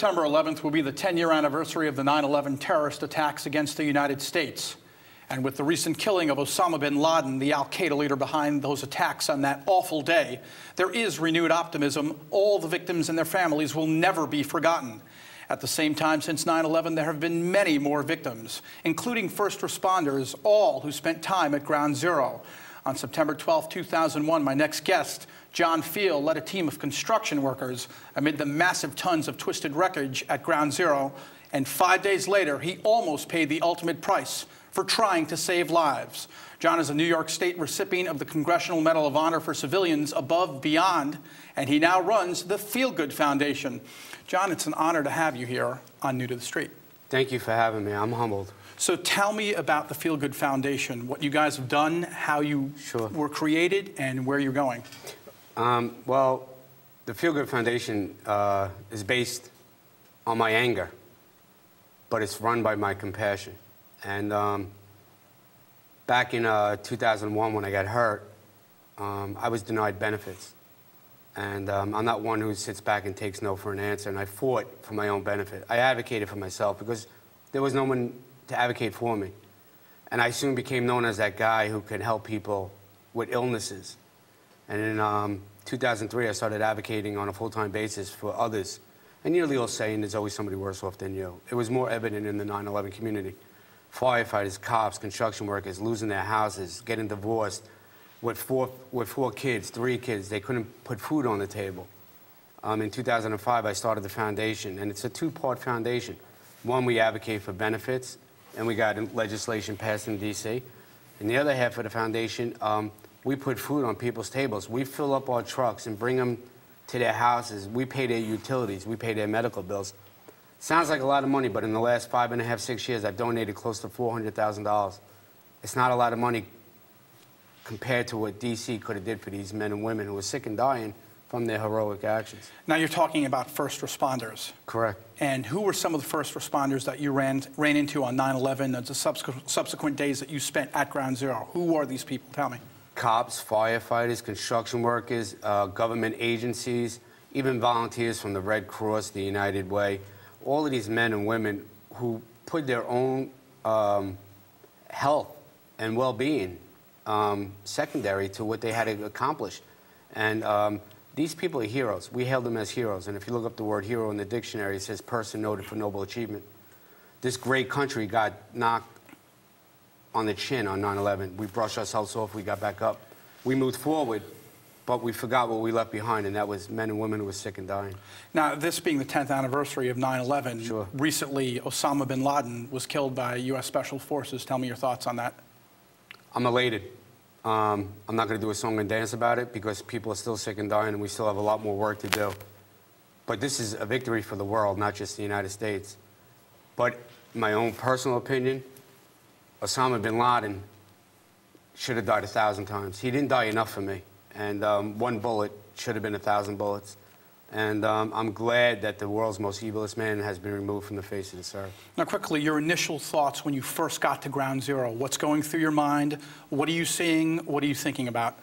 September 11th will be the 10-year anniversary of the 9/11 terrorist attacks against the United States. And with the recent killing of Osama bin Laden, the al-Qaeda leader behind those attacks on that awful day, there is renewed optimism. All the victims and their families will never be forgotten. At the same time, since 9/11, there have been many more victims, including first responders, all who spent time at Ground Zero. On September 12, 2001, my next guest, John Feal, led a team of construction workers amid the massive tons of twisted wreckage at Ground Zero, and 5 days later, he almost paid the ultimate price for trying to save lives. John is a New York State recipient of the Congressional Medal of Honor for Civilians Above Beyond, and he now runs the FealGood Foundation. John, it's an honor to have you here on New to the Street. Thank you for having me. I'm humbled. So tell me about the FealGood Foundation, what you guys have done, how you were created, and where you're going. Well, the FealGood Foundation is based on my anger, but it's run by my compassion. And back in 2001, when I got hurt, I was denied benefits. And I'm not one who sits back and takes no for an answer, and I fought for my own benefit. I advocated for myself because there was no one to advocate for me. And I soon became known as that guy who could help people with illnesses. And in 2003, I started advocating on a full-time basis for others. And nearly all saying there's always somebody worse off than you. It was more evident in the 9/11 community. Firefighters, cops, construction workers losing their houses, getting divorced, with four kids, 3 kids, they couldn't put food on the table. In 2005, I started the foundation, and it's a 2-part foundation. One, we advocate for benefits, and we got legislation passed in D.C. And the other half of the foundation, we put food on people's tables. We fill up our trucks and bring them to their houses. We pay their utilities. We pay their medical bills. Sounds like a lot of money, but in the last 5.5, 6 years, I've donated close to $400,000. It's not a lot of money compared to what D.C. could have did for these men and women who were sick and dying from their heroic actions. Now you're talking about first responders. Correct. And who were some of the first responders that you ran into on 9/11 and the subsequent days that you spent at Ground Zero? Who are these people? Tell me. Cops, firefighters, construction workers, government agencies, even volunteers from the Red Cross, the United Way. All of these men and women who put their own health and well-being secondary to what they had to accomplish. And these people are heroes. We hail them as heroes. And if you look up the word hero in the dictionary, it says person noted for noble achievement. This great country got knocked on the chin on 9/11. We brushed ourselves off, we got back up. We moved forward, but we forgot what we left behind, and that was men and women who were sick and dying. Now, this being the 10th anniversary of 9/11, recently Osama bin Laden was killed by U.S. Special Forces. Tell me your thoughts on that. I'm elated. I'm not going to do a song and dance about it because people are still sick and dying and we still have a lot more work to do. But this is a victory for the world, not just the United States. But my own personal opinion, Osama bin Laden should have died 1,000 times. He didn't die enough for me. And 1 bullet should have been 1,000 bullets. And I'm glad that the world's most evilest man has been removed from the face of this earth. Now, quickly, your initial thoughts when you first got to Ground Zero. What's going through your mind? What are you seeing? What are you thinking about?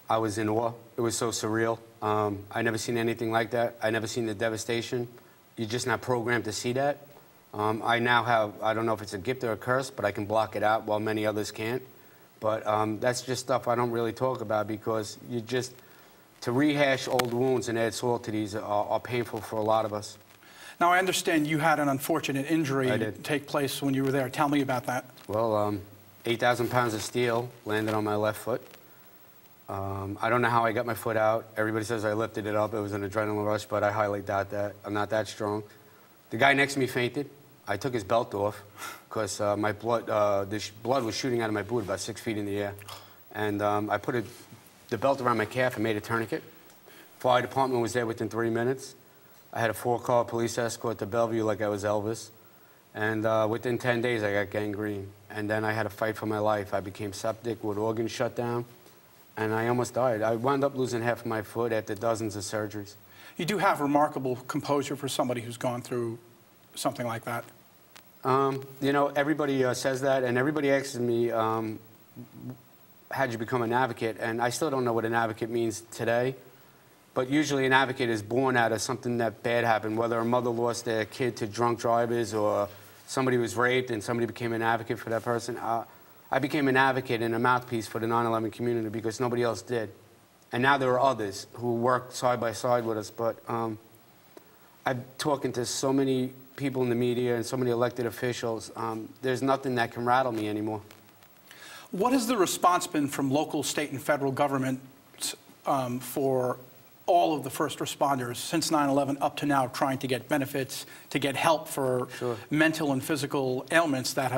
I was in awe. It was so surreal. I never seen anything like that. I never seen the devastation. You're just not programmed to see that. I now have, I don't know if it's a gift or a curse, but I can block it out while many others can't. But that's just stuff I don't really talk about because you just... To rehash old wounds and add salt to these are painful for a lot of us. Now, I understand you had an unfortunate injury take place when you were there. Tell me about that. Well, 8,000 pounds of steel landed on my left foot. I don't know how I got my foot out. Everybody says I lifted it up. It was an adrenaline rush, but I highly doubt that. I'm not that strong. The guy next to me fainted. I took his belt off because my blood, blood was shooting out of my boot about 6 feet in the air. And I put the belt around my calf and made a tourniquet. Fire department was there within 3 minutes. I had a 4-car police escort to Bellevue like I was Elvis. And within 10 days, I got gangrene. And then I had to fight for my life. I became septic with organs shut down, and I almost died. I wound up losing half of my foot after dozens of surgeries. You do have remarkable composure for somebody who's gone through something like that. You know, everybody says that, and everybody asks me, how'd you become an advocate? And I still don't know what an advocate means today. But usually an advocate is born out of something that bad happened, whether a mother lost their kid to drunk drivers or somebody was raped and somebody became an advocate for that person. I became an advocate and a mouthpiece for the 9/11 community because nobody else did. And now there are others who work side by side with us. But I'm talking to so many people in the media and so many elected officials. There's nothing that can rattle me anymore. What has the response been from local, state, and federal governments for all of the first responders since 9/11 up to now, trying to get benefits, to get help for mental and physical ailments that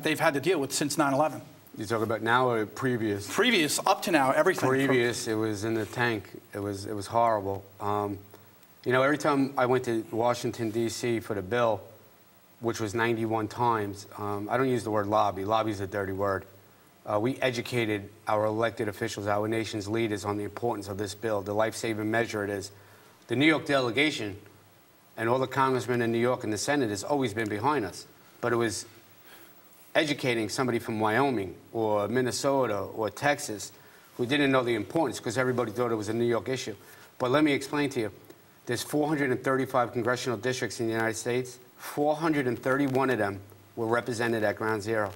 they've had to deal with since 9/11? You talk about now or previous? Previous, up to now, everything. Previous, it was in the tank. It was horrible. You know, every time I went to Washington, D.C. for the bill, which was 91 times, I don't use the word lobby. Lobby is a dirty word. We educated our elected officials, our nation's leaders, on the importance of this bill, the life-saving measure it is. The New York delegation and all the congressmen in New York and the Senate has always been behind us. But it was educating somebody from Wyoming or Minnesota or Texas who didn't know the importance because everybody thought it was a New York issue. But let me explain to you. There's 435 congressional districts in the United States. 431 of them were represented at Ground Zero.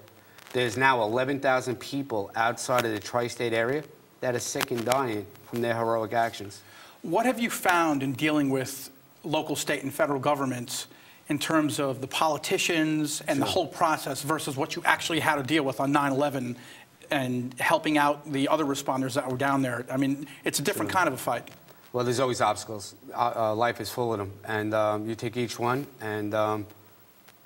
There's now 11,000 people outside of the tri-state area that are sick and dying from their heroic actions. What have you found in dealing with local, state, and federal governments in terms of the politicians and the whole process versus what you actually had to deal with on 9/11 and helping out the other responders that were down there? I mean, it's a different kind of a fight. Well, there's always obstacles. Life is full of them. And you take each one. And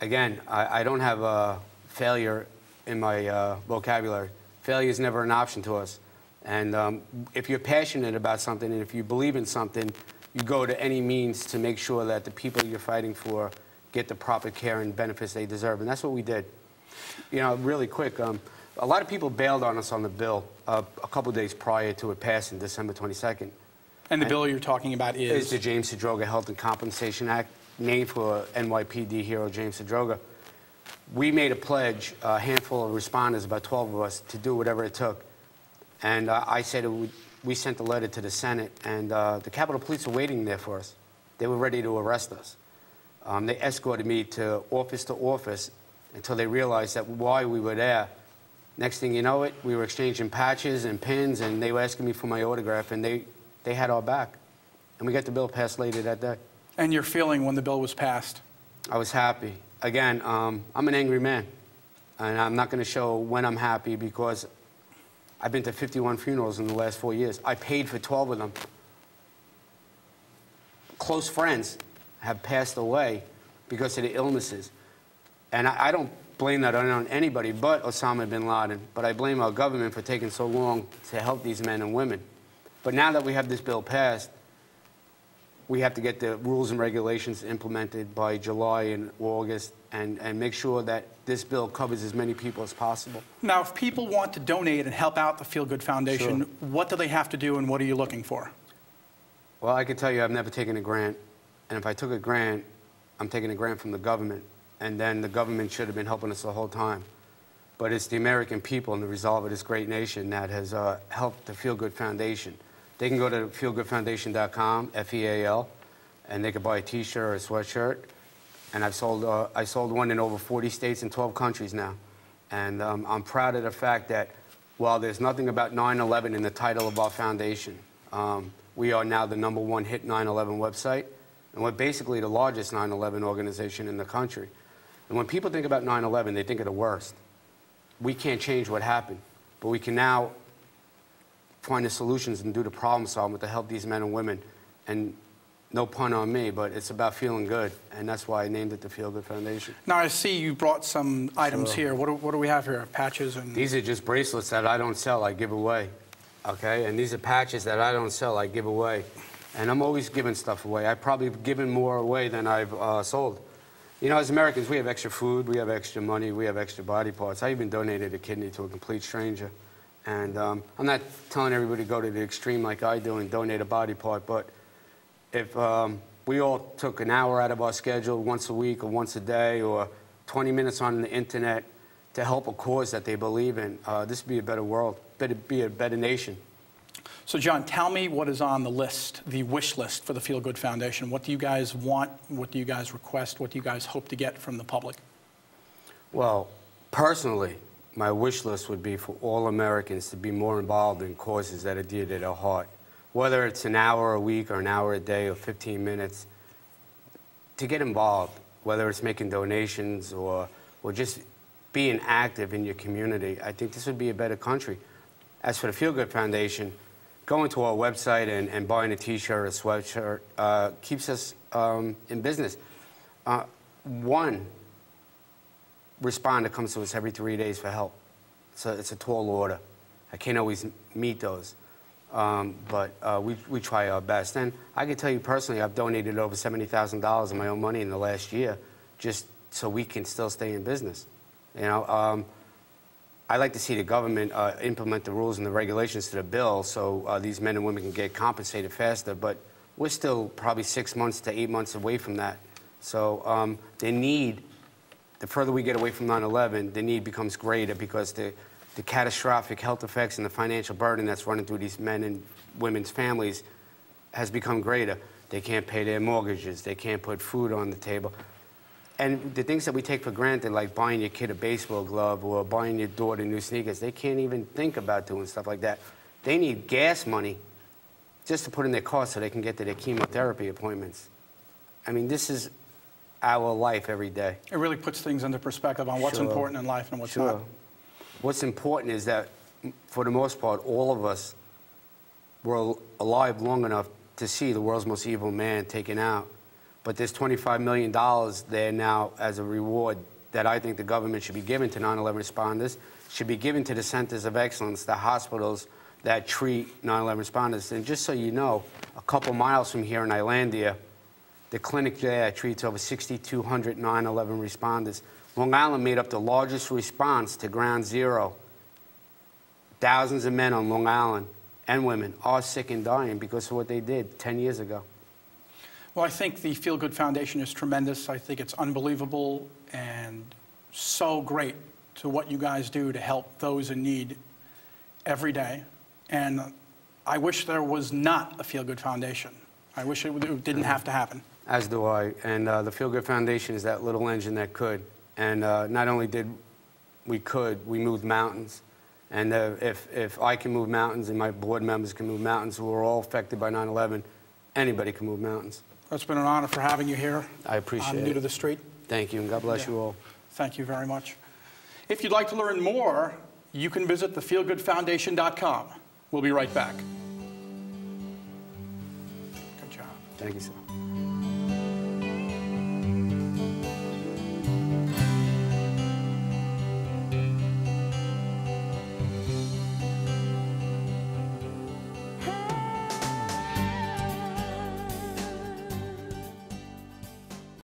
again, I don't have a failure in my vocabulary. Failure is never an option to us. And if you're passionate about something and if you believe in something, you go to any means to make sure that the people you're fighting for get the proper care and benefits they deserve. And that's what we did. You know, really quick, a lot of people bailed on us on the bill a couple days prior to it passing, December 22nd. And the bill you're talking about is? The James Zadroga Health and Compensation Act, named for NYPD hero James Zadroga. We made a pledge, a handful of responders, about 12 of us, to do whatever it took. And I said we sent a letter to the Senate, and the Capitol Police were waiting there for us. They were ready to arrest us. They escorted me to office until they realized that why we were there. Next thing you know it, we were exchanging patches and pins, and they were asking me for my autograph, and they had our back. And we got the bill passed later that day. And your feeling when the bill was passed? I was happy. Again, I'm an angry man, and I'm not going to show when I'm happy because I've been to 51 funerals in the last 4 years. I paid for 12 of them. Close friends have passed away because of the illnesses. And I don't blame that on anybody but Osama bin Laden, but I blame our government for taking so long to help these men and women. But now that we have this bill passed, we have to get the rules and regulations implemented by July and August and make sure that this bill covers as many people as possible. Now, if people want to donate and help out the FealGood Foundation, what do they have to do and what are you looking for? Well, I can tell you I've never taken a grant. And if I took a grant, I'm taking a grant from the government. And then the government should have been helping us the whole time. But it's the American people and the resolve of this great nation that has helped the FealGood Foundation. They can go to fealgoodfoundation.com, F-E-A-L, and they can buy a T-shirt or a sweatshirt. And I sold one in over 40 states and 12 countries now. And I'm proud of the fact that while there's nothing about 9/11 in the title of our foundation, we are now the #1 hit 9/11 website. And we're basically the largest 9/11 organization in the country. And when people think about 9/11, they think of the worst. We can't change what happened, but we can now find the solutions and do the problem solving to help these men and women. And no pun on me, but it's about feeling good, and that's why I named it the FealGood Foundation. Now, I see you brought some items here. What do we have here? Patches and... These are just bracelets that I don't sell, I give away, okay? And these are patches that I don't sell, I give away. And I'm always giving stuff away. I've probably given more away than I've sold. You know, as Americans, we have extra food, we have extra money, we have extra body parts. I even donated a kidney to a complete stranger. And I'm not telling everybody to go to the extreme like I do and donate a body part, but if we all took an hour out of our schedule once a week or once a day or 20 minutes on the internet to help a cause that they believe in, this would be a better world, be a better nation. So, John, tell me what is on the list, the wish list for the Feel Good Foundation. What do you guys want? What do you guys request? What do you guys hope to get from the public? Well, personally, my wish list would be for all Americans to be more involved in causes that are dear to their heart. Whether it's an hour a week or an hour a day or 15 minutes, to get involved, whether it's making donations or just being active in your community. I think this would be a better country. As for the Feel Good Foundation, going to our website and buying a T-shirt or a sweatshirt keeps us in business. One responder comes to us every 3 days for help. So it's a tall order. I can't always meet those, but we try our best. And I can tell you personally, I've donated over $70,000 of my own money in the last year just so we can still stay in business. You know, I like to see the government implement the rules and the regulations to the bill so these men and women can get compensated faster, but we're still probably 6 months to 8 months away from that. So the need, the further we get away from 9/11, the need becomes greater because the catastrophic health effects and the financial burden that's running through these men and women's families has become greater. They can't pay their mortgages. They can't put food on the table. And the things that we take for granted, like buying your kid a baseball glove or buying your daughter new sneakers, they can't even think about doing stuff like that. They need gas money just to put in their car so they can get to their chemotherapy appointments. I mean, this is our life every day. It really puts things into perspective on what's important in life and what's not. What's important is that, for the most part, all of us were alive long enough to see the world's most evil man taken out. But there's $25 million there now as a reward that I think the government should be giving to 9/11 responders, should be given to the centers of excellence, the hospitals that treat 9/11 responders. And just so you know, a couple miles from here in Islandia, the clinic there treats over 6,200 9/11 responders. Long Island made up the largest response to Ground Zero. Thousands of men on Long Island and women are sick and dying because of what they did 10 years ago. Well, I think the Feel Good Foundation is tremendous. I think it's unbelievable and so great to what you guys do to help those in need every day. And I wish there was not a Feel Good Foundation. I wish it didn't have to happen. As do I. And the Feel Good Foundation is that little engine that could. And not only did we moved mountains. And if I can move mountains and my board members can move mountains who are all affected by 9/11, anybody can move mountains. It's been an honor for having you here. I appreciate it. I'm new to the street. Thank you, and God bless you all. Thank you very much. If you'd like to learn more, you can visit thefealgoodfoundation.com. We'll be right back. Good job. Thank you, sir.